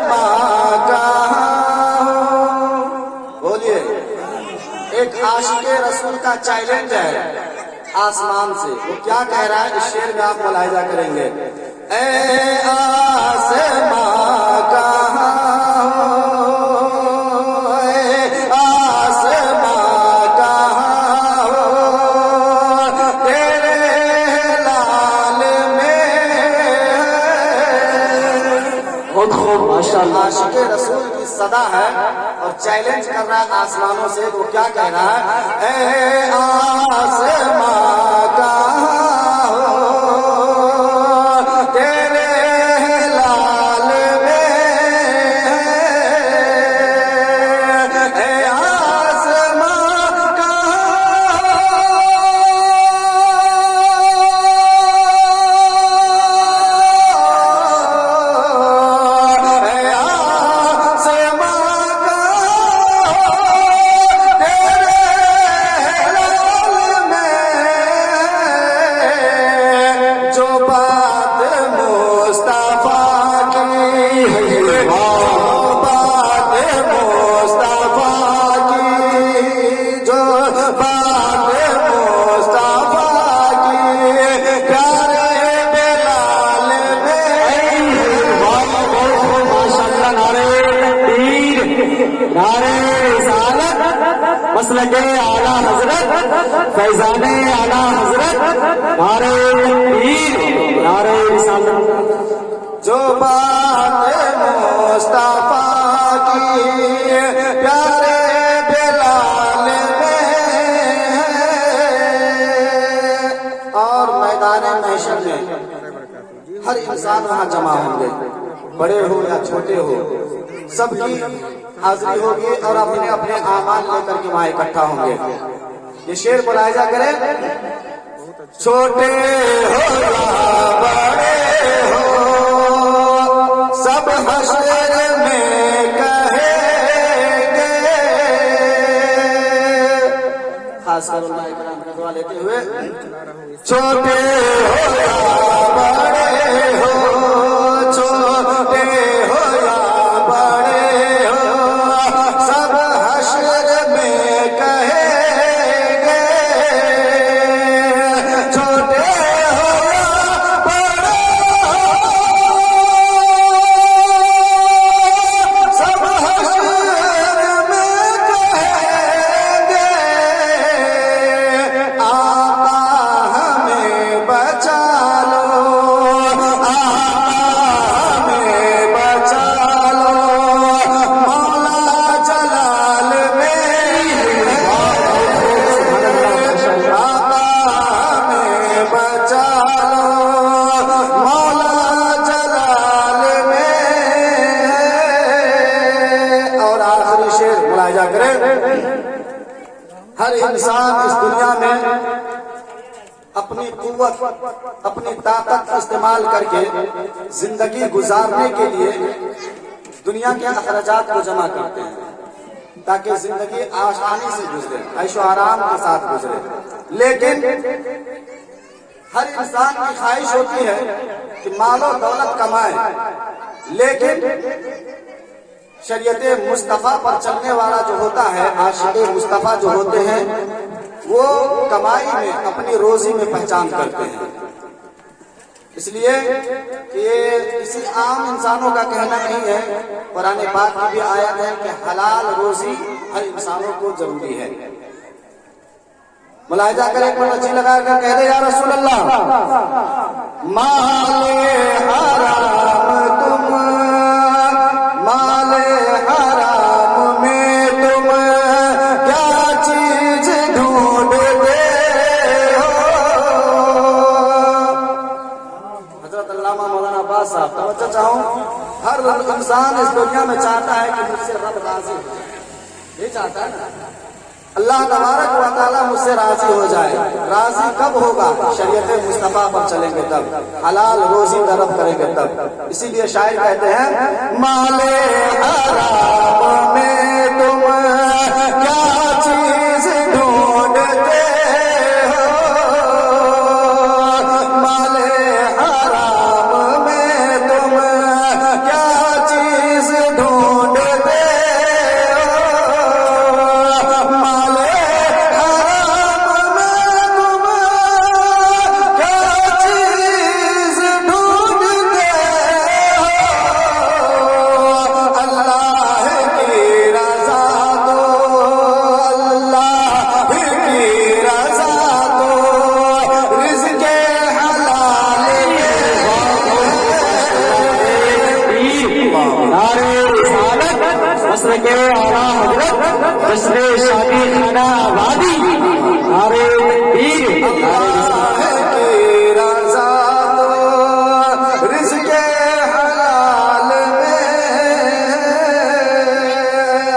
माँ कहाँ हो। बोलिए, एक आशिके रसूल का चैलेंज है आसमान से। वो क्या कह रहा है, इस शेर में आप मुलाहिजा करेंगे। ए आसमां कहाँ हो, ए आसमां कहाँ हो, तेरे लाल में। बहुत खूब, माशाअल्लाह। आशिके रसूल की सदा है और चैलेंज कर रहा है आसमानों से। वो क्या कह रहा है, ए आसमां कहाँ हो, तेरे लाल में, ए आसमां कहाँ मसलके आला हजरत फैजाने आला हजरत नारे तकबीर नारे रिसालत। जो बात मुस्तफा की प्यारे बिलाल में, और मैदान महशर में हर इंसान वहां जमा होंगे, बड़े हो या छोटे हो, सबकी हाजिरी होगी और अपने अपने आमाल लेकर के वहां इकट्ठा होंगे। ये शेर मुलाहिजा करें। छोटे हो या बड़े हो, सब हश्र में कहेंगे। खासकर उलमा इकराम का दुआ लेते हुए, छोटे हो या बड़े हो, छोटे हो या बड़े हो, सब हश्र में कहेंगे। छोटे हो या बड़े हो, सब हश्र में कहेंगे। आका हमें बचा लो, हमें बचा लो, मौला जलाल में। आका हमें बचा लो, मौला जलाल में। और आखिरी शेर मुलाहिजा करें। हर इंसान इस दुनिया में अपनी कुव्वत, अपनी ताकत इस्तेमाल करके जिंदगी गुजारने के लिए दुनिया के अखराजात को जमा करते हैं ताकि जिंदगी आसानी से गुजरे, ऐशो आराम के साथ गुजरे। लेकिन हर इंसान की ख्वाहिश होती है कि मालो दौलत कमाए, लेकिन शरीयते मुस्तफा पर चलने वाला जो होता है, आशिके मुस्तफा जो होते हैं, वो कमाई में, अपनी रोजी में पहचान करते हैं। इसलिए कि ये किसी आम इंसानों का कहना नहीं है, कुरान पाक की भी आयत है कि हलाल रोजी हर इंसानों को जरूरी है। मुलाहिजा करें, एक बार अच्छी लगा कर कह दे, या रसूल अल्लाह, माले हराम तुम, माले हराम में तुम क्या चीज ढूंढते हो। हजरत अल्लामा मौलाना अब्बास साहब, तवज्जो चाहूं, हर इंसान इस दुनिया में चाहता है कि मुझसे रब राजी हो, ये चाहता है ना, अल्लाह तबारक व तआला मुझसे राजी हो जाए। राजी कब होगा? शरीयत मुस्तफा पर चलेंगे तब, हलाल रोजी तलब करेंगे तब। इसीलिए शायर कहते हैं, माले हराम में तुम क्या चीज ढूंढते हो, माले हराम में तुम क्या चीज नारे रिसालत मसलके आला हजरत जश्न शादी खाना आबादी नारे तकबीर रिज़्क़े हलाल में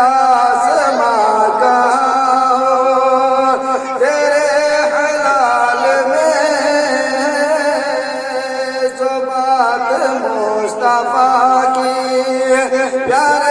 आसमां का तेरे हलाल में जो बात मुस्तफा की प्यारे